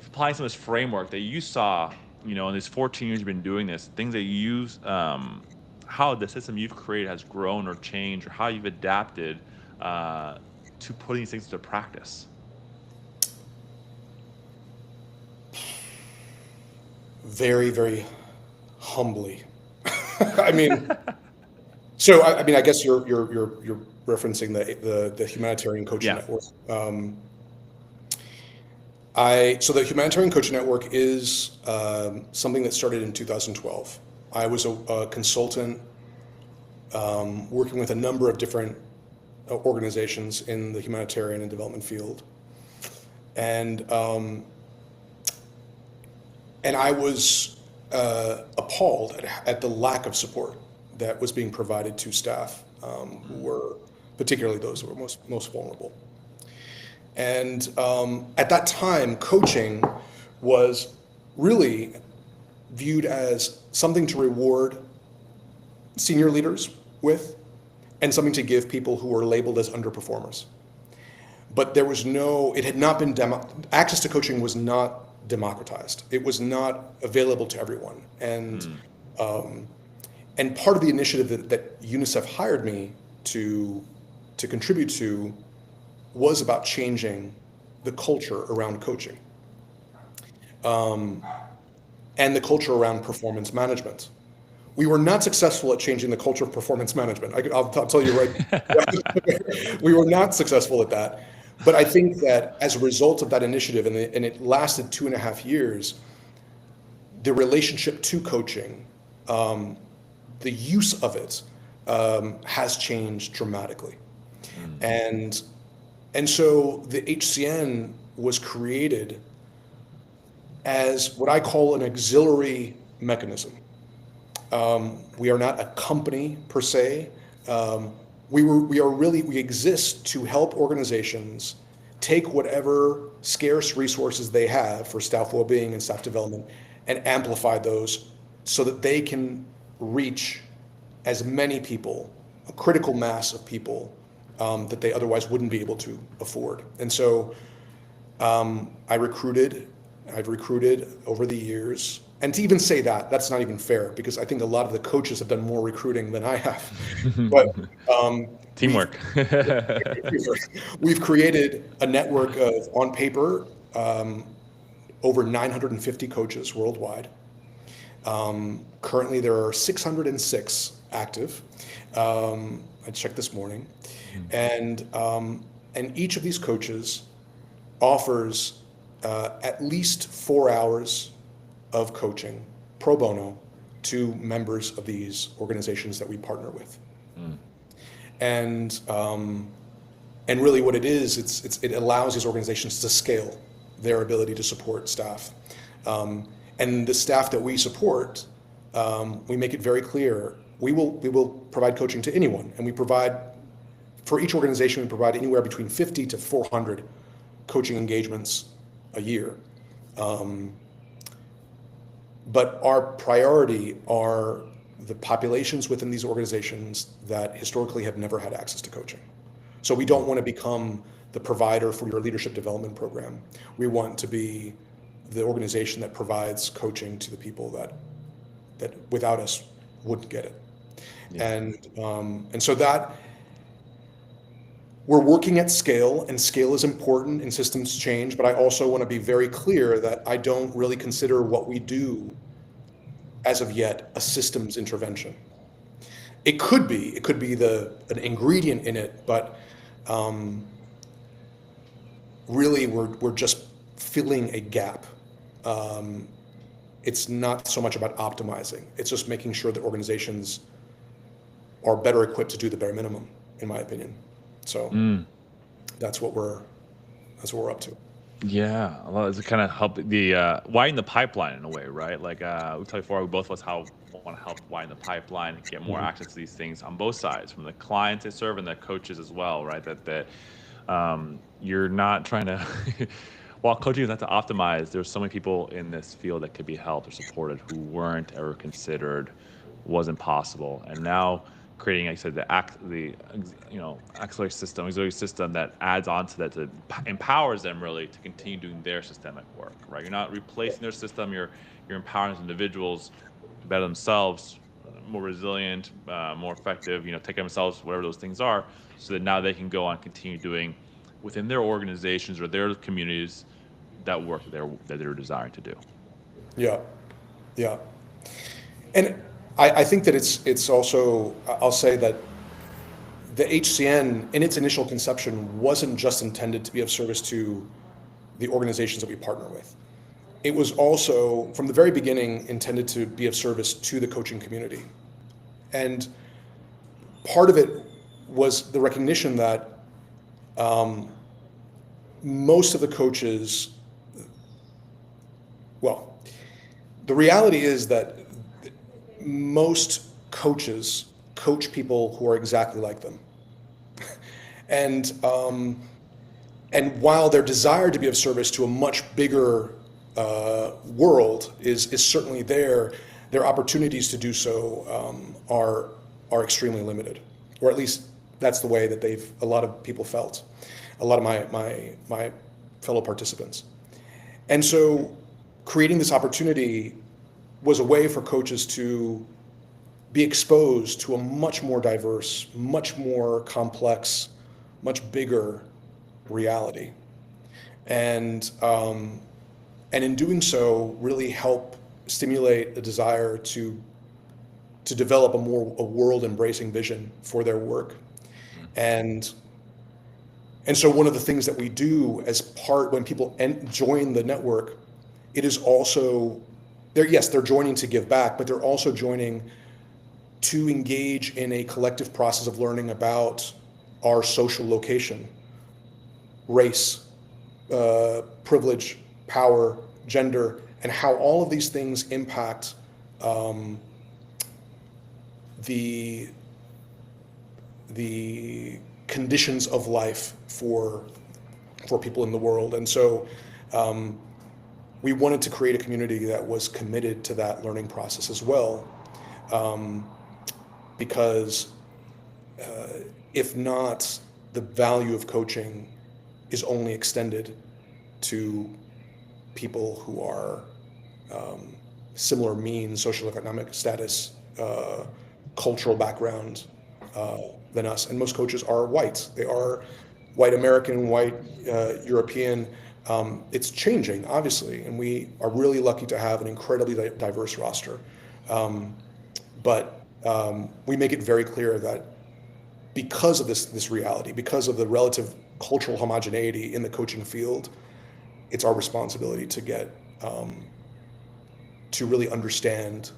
applying some of this framework that you saw, in these 14 years you've been doing this, things that you use, how the system you've created has grown or changed, or how you've adapted to putting these things into practice? Very, very humbly. I mean, so I mean, I guess you're referencing the Humanitarian Coaching Network. So the Humanitarian Coaching Network is something that started in 2012. I was a consultant working with a number of different organizations in the humanitarian and development field, and I was appalled at the lack of support that was being provided to staff who were, particularly those who were most vulnerable. And at that time, coaching was really viewed as something to reward senior leaders with, and something to give people who were labeled as underperformers. But there was it had not been, access to coaching was not democratized. It was not available to everyone. And part of the initiative that UNICEF hired me to contribute to was about changing the culture around coaching, and the culture around performance management. We were not successful at changing the culture of performance management. I'll tell you right, we were not successful at that. But I think that as a result of that initiative, and it lasted 2.5 years, the relationship to coaching, the use of it, has changed dramatically. And so the HCN was created as what I call an auxiliary mechanism. We are not a company per se. We exist to help organizations take whatever scarce resources they have for staff well-being and staff development and amplify those so that they can reach as many people, a critical mass of people, that they otherwise wouldn't be able to afford. And so I've recruited over the years. And to even say that's not even fair, because I think a lot of the coaches have done more recruiting than I have. But teamwork. We've created a network of, on paper, over 950 coaches worldwide. Currently, there are 606 active. I checked this morning, and each of these coaches offers at least 4 hours of coaching pro bono to members of these organizations that we partner with. And really what it is, it allows these organizations to scale their ability to support staff. And the staff that we support, we make it very clear, we will provide coaching to anyone. And for each organization, we provide anywhere between 50 to 400 coaching engagements a year. But our priority are the populations within these organizations that historically have never had access to coaching. So we don't want to become the provider for your leadership development program. We want to be the organization that provides coaching to the people that without us wouldn't get it. Yeah. And so that we're working at scale, and scale is important and systems change, but I also want to be very clear that I don't really consider what we do as of yet a systems intervention. It could be an ingredient in it, but really we're just filling a gap. It's not so much about optimizing. It's just making sure that organizations are better equipped to do the bare minimum, in my opinion. So that's what we're up to. Yeah, well, it's kind of help the widen the pipeline in a way, right? Like we talked before, we both of us how want to help widen the pipeline, get more access to these things on both sides, from the clients they serve and the coaches as well, right? That you're not trying to while coaching is not to optimize, there's so many people in this field that could be helped or supported who weren't ever considered, wasn't possible, and now creating, like I said, auxiliary system that adds on to that, to empowers them really to continue doing their systemic work. Right, you're not replacing their system. You're empowering those individuals to better themselves, more resilient, more effective. Take care of themselves, whatever those things are, so that now they can go on and continue doing within their organizations or their communities that work that they're desiring to do. Yeah, yeah, and I think that it's also, I'll say that the HCN in its initial conception wasn't just intended to be of service to the organizations that we partner with. It was also, from the very beginning, intended to be of service to the coaching community. And part of it was the recognition that most of the coaches, well, the reality is that most coaches coach people who are exactly like them. And while their desire to be of service to a much bigger world is certainly there, their opportunities to do so are extremely limited, or at least that's the way that a lot of people felt, a lot of my fellow participants. And so creating this opportunity was a way for coaches to be exposed to a much more diverse, much more complex, much bigger reality. And in doing so, really help stimulate a desire to develop a world-embracing vision for their work. And so one of the things that we do as part, when people join the network, it is also, they're joining to give back, but they're also joining to engage in a collective process of learning about our social location, race, privilege, power, gender, and how all of these things impact the conditions of life for people in the world. And so we wanted to create a community that was committed to that learning process as well, because if not, the value of coaching is only extended to people who are similar means, socioeconomic status, cultural background than us. And most coaches are white. They are white American, white European. It's changing, obviously, and we are really lucky to have an incredibly diverse roster. But we make it very clear that because of this reality, because of the relative cultural homogeneity in the coaching field, it's our responsibility to get to really understand,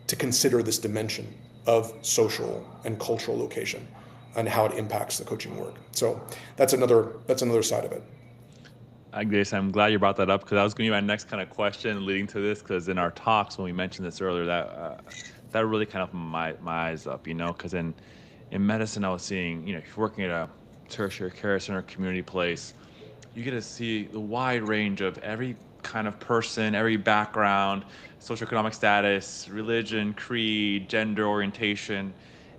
to consider this dimension of social and cultural location and how it impacts the coaching work. So that's another side of it. Jason, I'm glad you brought that up, because that was going to be my next kind of question leading to this, because in our talks when we mentioned this earlier, that really kind of opened my eyes up, because in medicine I was seeing, if you're working at a tertiary care center, community place, you get to see the wide range of every kind of person, every background, socioeconomic status, religion, creed, gender orientation,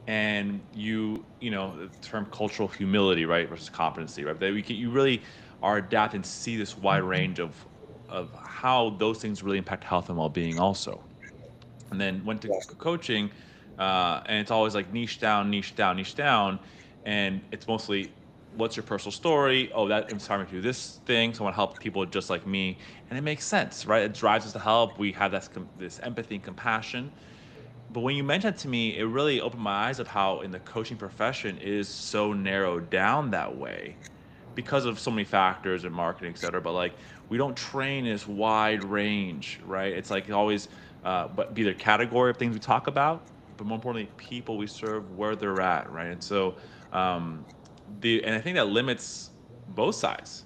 and the term cultural humility, right, versus competency, right? That you really are adapting to see this wide range of how those things really impact health and well-being also. And then went to coaching, and it's always like niche down, niche down, niche down, and it's mostly, what's your personal story? Oh, that inspired me to do this thing, so I want to help people just like me, and it makes sense, right? It drives us to help. We have this empathy and compassion, but when you mentioned it to me, it really opened my eyes of how in the coaching profession is so narrowed down that way because of so many factors and marketing, et cetera. But like we don't train this wide range, right? It's like always, but be the category of things we talk about, but more importantly, people we serve where they're at, right? And so, um, and I think that limits both sides,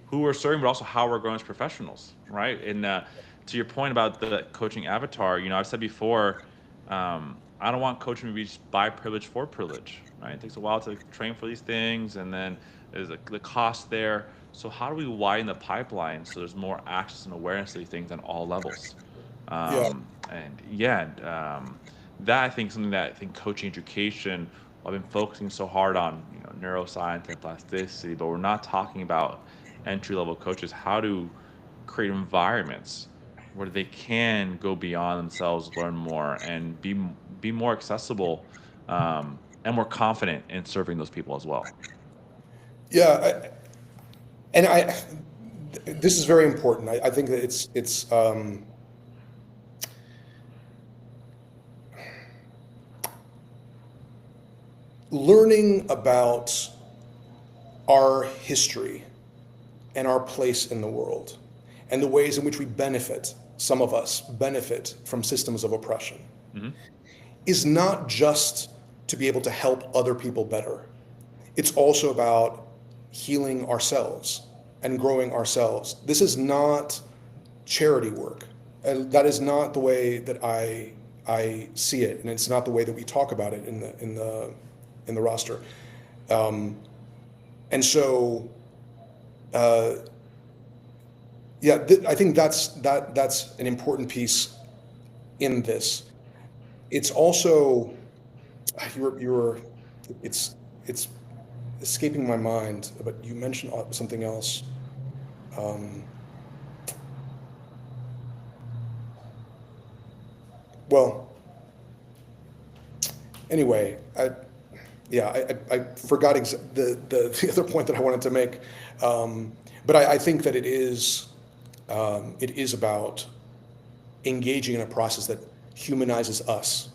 who we're serving, but also how we're growing as professionals, right? And to your point about the coaching avatar, I've said before, I don't want coaching to be just by privilege for privilege, right? It takes a while to train for these things, and then there's the cost there. So how do we widen the pipeline so there's more access and awareness to these things on all levels? Yeah, And yeah, that I think is something that I think coaching education. I've been focusing so hard on, neuroscience and plasticity, but we're not talking about entry level coaches how to create environments where they can go beyond themselves, learn more, and be more accessible, and more confident in serving those people as well. yeah, and this is very important. I think that it's learning about our history and our place in the world and the ways in which we benefit, some of us benefit from systems of oppression, Hmm. is not just to be able to help other people better. It's also about healing ourselves and growing ourselves. This is not charity work. And that is not the way that I see it, and it's not the way that we talk about it in the roster. Um, and so, uh, yeah, I think that's an important piece in this. It's also you were it's escaping my mind, but you mentioned something else. Um, well, anyway, yeah, I forgot the other point that I wanted to make, but I think that it is about engaging in a process that humanizes us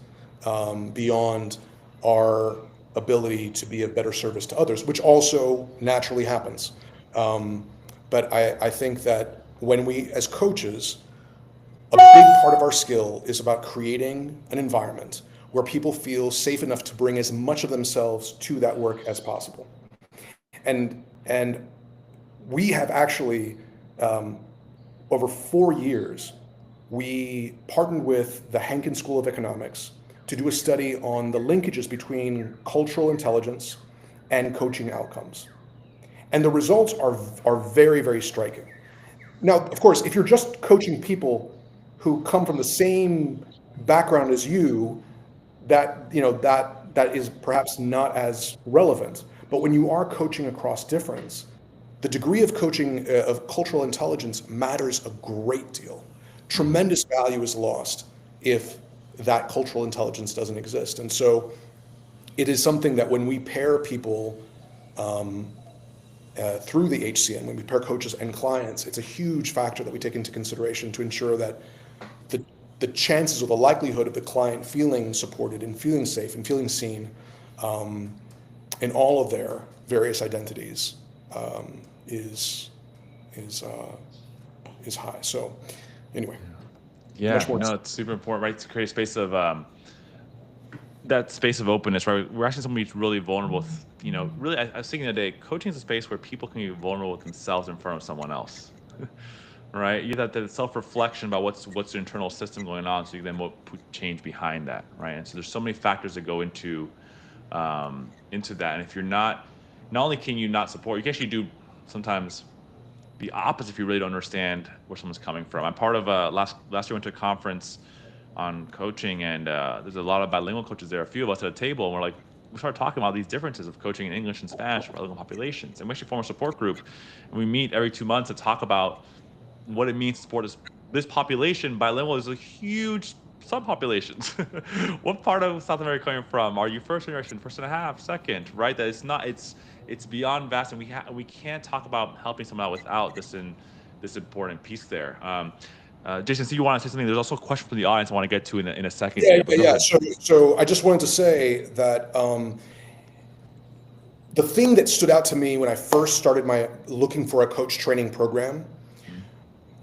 beyond our ability to be of better service to others, which also naturally happens. Um, but I think that when we, as coaches, a big part of our skill is about creating an environment where people feel safe enough to bring as much of themselves to that work as possible. And we have actually, um, over 4 years, we partnered with the Hankin School of Economics to do a study on the linkages between cultural intelligence and coaching outcomes. And the results are very, very striking. Now, of course, if you're just coaching people who come from the same background as you, that is perhaps not as relevant. But when you are coaching across difference, the degree of coaching of cultural intelligence matters a great deal. Hmm. Tremendous value is lost if that cultural intelligence doesn't exist. And so it is something that when we pair people through the HCN, when we pair coaches and clients, it's a huge factor that we take into consideration to ensure that the, the chances or the likelihood of the client feeling supported and feeling safe and feeling seen um, in all of their various identities um, is is uh, is high. So anyway, much Yeah, more. no, it's super important, right? To create a space of that space of openness, right? We're actually somebody who's really vulnerable. Really, I was thinking today, coaching is a space where people can be vulnerable with themselves in front of someone else, right? You have that self reflection about what's the internal system going on, so you then put change behind that, right? And so there's so many factors that go into that, and if you're not only can you not support, you can actually do sometimes the opposite if you really don't understand where someone's coming from. I'm part of last year went to a conference on coaching, and there's a lot of bilingual coaches there. A few of us at a table, and we started talking about these differences of coaching in English and Spanish for bilingual populations. And we actually form a support group, and we meet every 2 months to talk about what it means to support this population. Bilingual is a huge subpopulations. What part of South America are you from? Are you first generation, first and a half, second? Right? That it's not. It's beyond vast, and we can't talk about helping someone out without this important piece there. Jason, so you want to say something? There's also a question from the audience I want to get to in a second Yeah, here. But go yeah. ahead. So I just wanted to say that the thing that stood out to me when I first started my looking for a coach training program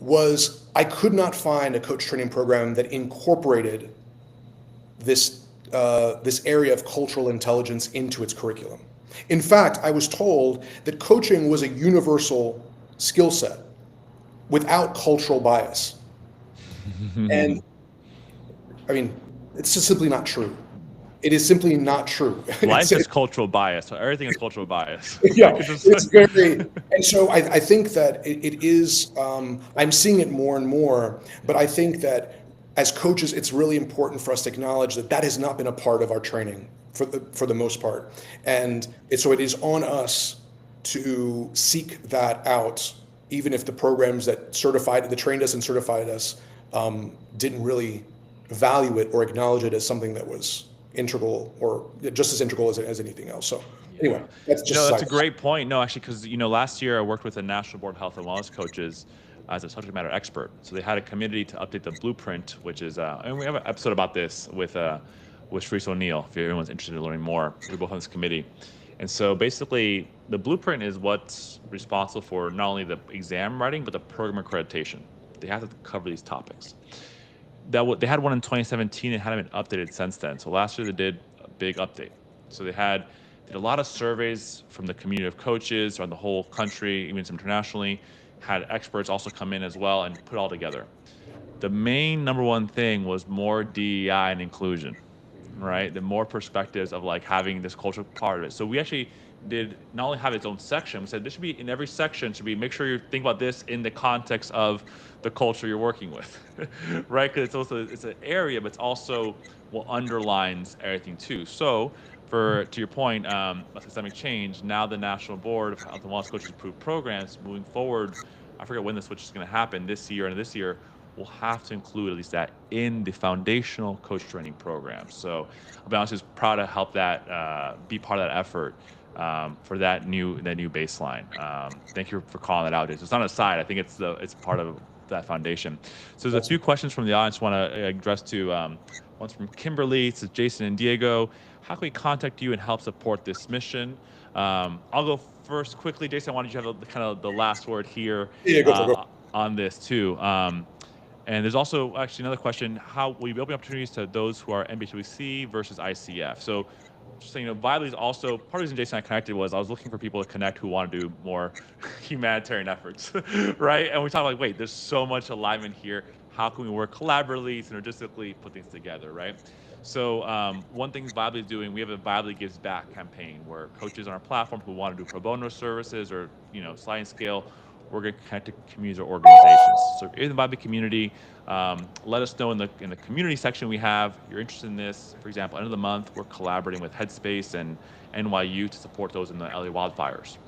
was I could not find a coach training program that incorporated this area of cultural intelligence into its curriculum. In fact, I was told that coaching was a universal skill set without cultural bias. And I mean, it's just simply not true. It is simply not true. Life is cultural bias. So everything is cultural bias. Yeah, Like, it's very, and so I think that it is, I'm seeing it more and more, but I think that as coaches, it's really important for us to acknowledge that that has not been a part of our training for the most part. And so it is on us to seek that out, even if the programs that trained us and certified us didn't really value it or acknowledge it as something that was integral or just as integral as anything else. So anyway, that's just that's a great point. No, actually, because last year I worked with the National Board of Health and Wellness Coaches as a subject matter expert. So they had a committee to update the blueprint, which is, and we have an episode about this with Sharice O'Neill, if everyone's interested in learning more. We're both on this committee. And so basically, the blueprint is what's responsible for not only the exam writing, but the program accreditation. They have to cover these topics. They had one in 2017 and hadn't been updated since then. So last year they did a big update. So they did a lot of surveys from the community of coaches around the whole country, even internationally, had experts also come in as well and put it all together. The main number one thing was more DEI and inclusion, right? The more perspectives of like having this cultural part of it. So we actually did not only have its own section, we said this should be in every section, should be make sure you think about this in the context of the culture you're working with, right? Because it's an area, but it's also what underlines everything too. So to your point, systemic change, now the National Board of Health and Wellness Coaches approved programs moving forward, I forget when the switch is going to happen this year and this year, we'll have to include at least that in the foundational coach training program. So I'll be honest, just proud to help that be part of that effort for that new baseline. Thank you for calling that out. It's not a side. I think it's part of that foundation. So there's a few questions from the audience I want to address to. One's from Kimberly. It says, Jason and Diego, how can we contact you and help support this mission? I'll go first quickly. Jason, I wanted you to have kind of the last word here on this too. And there's also actually another question, how will you be opening opportunities to those who are NBHWC versus ICF? So just saying, Vibely is also, part of the reason Jason and I connected was I was looking for people to connect who want to do more humanitarian efforts, right? And we talked like, wait, there's so much alignment here. How can we work collaboratively, synergistically, put things together, right? So one thing Vibely is doing, we have a Vibely Gives Back campaign where coaches on our platform who want to do pro bono services or, sliding scale, we're going to connect to communities or organizations. So if you're in the Vibely community, let us know in the community section we have. If you're interested in this, for example, end of the month, we're collaborating with Headspace and NYU to support those in the LA wildfires,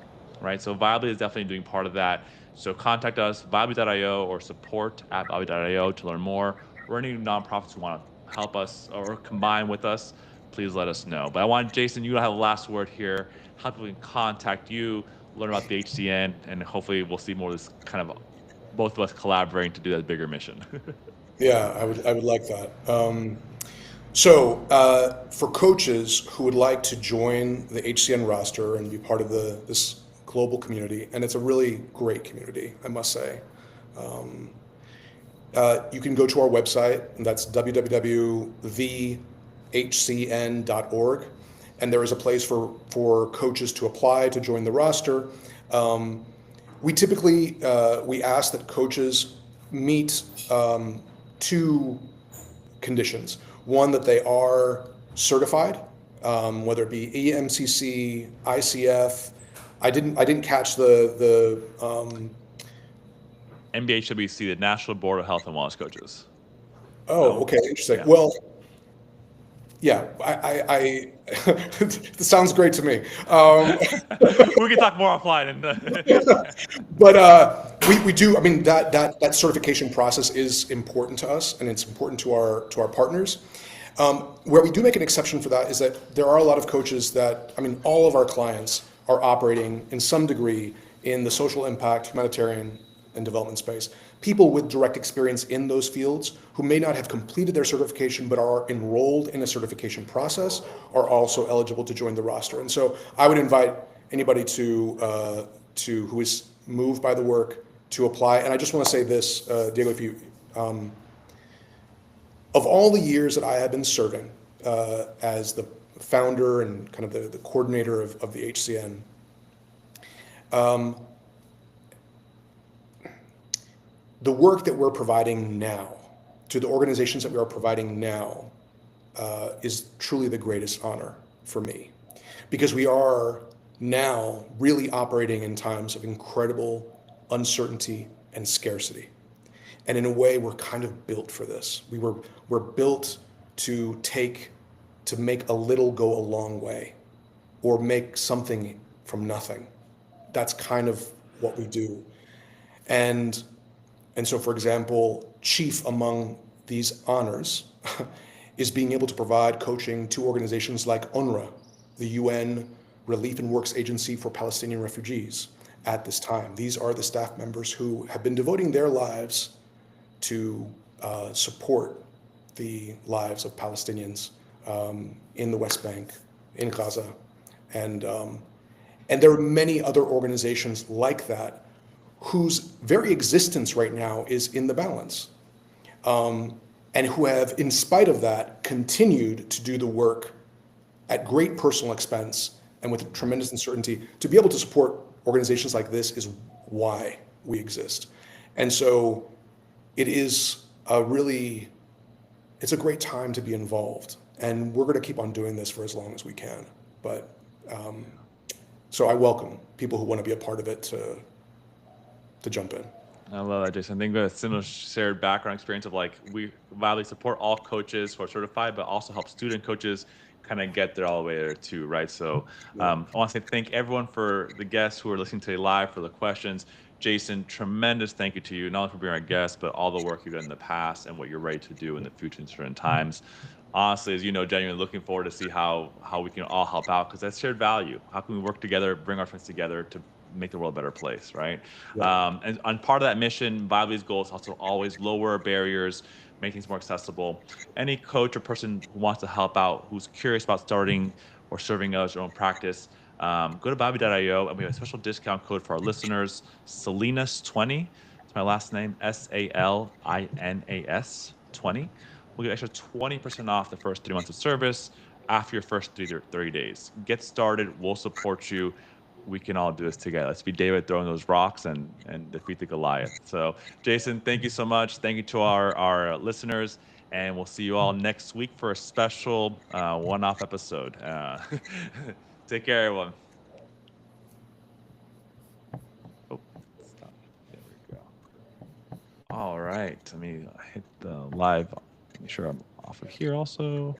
right? So Vibely is definitely doing part of that. So contact us, vibely.io or support@vibely.io to learn more. Or any nonprofits who want to help us or combine with us, please let us know. But I want Jason, you to have the last word here. How people can contact you, learn about the HCN, and hopefully we'll see more of this kind of both of us collaborating to do that bigger mission. Yeah, I would like that. So for coaches who would like to join the HCN roster and be part of this global community, and it's a really great community, I must say. You can go to our website, and that's www.thehcn.org, and there is a place for coaches to apply to join the roster. We typically we ask that coaches meet two conditions. One, that they are certified, whether it be EMCC, ICF. I didn't catch the NBHWC, the National Board of Health and Wellness Coaches. Oh, okay, interesting. Yeah. Well, yeah, I it sounds great to me. We can talk more offline. But we do. I mean, that certification process is important to us, and it's important to our partners. Where we do make an exception for that is that there are a lot of coaches that, I mean, all of our clients are operating in some degree in the social impact, humanitarian and development space. People with direct experience in those fields who may not have completed their certification but are enrolled in a certification process are also eligible to join the roster. And so I would invite anybody to who is moved by the work to apply. And I just want to say this, Diego, if you, of all the years that I have been serving as the founder and kind of the coordinator of the HCN, the work that we're providing now to the organizations that we are providing now is truly the greatest honor for me, because we are now really operating in times of incredible uncertainty and scarcity. And in a way, we're kind of built for this. We're built to make a little go a long way, or make something from nothing. That's kind of what we do. And so, for example, chief among these honors is being able to provide coaching to organizations like UNRWA, the UN Relief and Works Agency for Palestinian Refugees at this time. These are the staff members who have been devoting their lives to support the lives of Palestinians in the West Bank, in Gaza. And there are many other organizations like that whose very existence right now is in the balance, and who have, in spite of that, continued to do the work at great personal expense and with tremendous uncertainty. To be able to support organizations like this is why we exist. And so it is it's a great time to be involved, and we're going to keep on doing this for as long as we can. But so I welcome people who want to be a part of it to jump in. I love that, Jason. I think the similar shared background experience of like, we validly support all coaches who are certified, but also help student coaches kind of get there all the way there too, right? So I want to say thank everyone, for the guests who are listening today live, for the questions. Jason, tremendous thank you to you, not only for being our guest, but all the work you've done in the past and what you're ready to do in the future in certain times. Honestly, as you know, genuinely looking forward to see how we can all help out, because that's shared value. How can we work together, bring our friends together to make the world a better place, right? And on part of that mission, Viably's goal is also always lower barriers, make things more accessible. Any coach or person who wants to help out, who's curious about starting or serving us their own practice, go to Viably.io, and we have a special discount code for our listeners, Salinas20. It's my last name, Salinas 20. We'll get extra 20% off the first 3 months of service after your first 30 days. Get started. We'll support you. We can all do this together. Let's be David throwing those rocks and defeat the Goliath. So, Jason, thank you so much. Thank you to our listeners, and we'll see you all next week for a special one-off episode. Take care, everyone. Oh, stop. There we go. All right. Let me hit the live. Make sure I'm off of here also.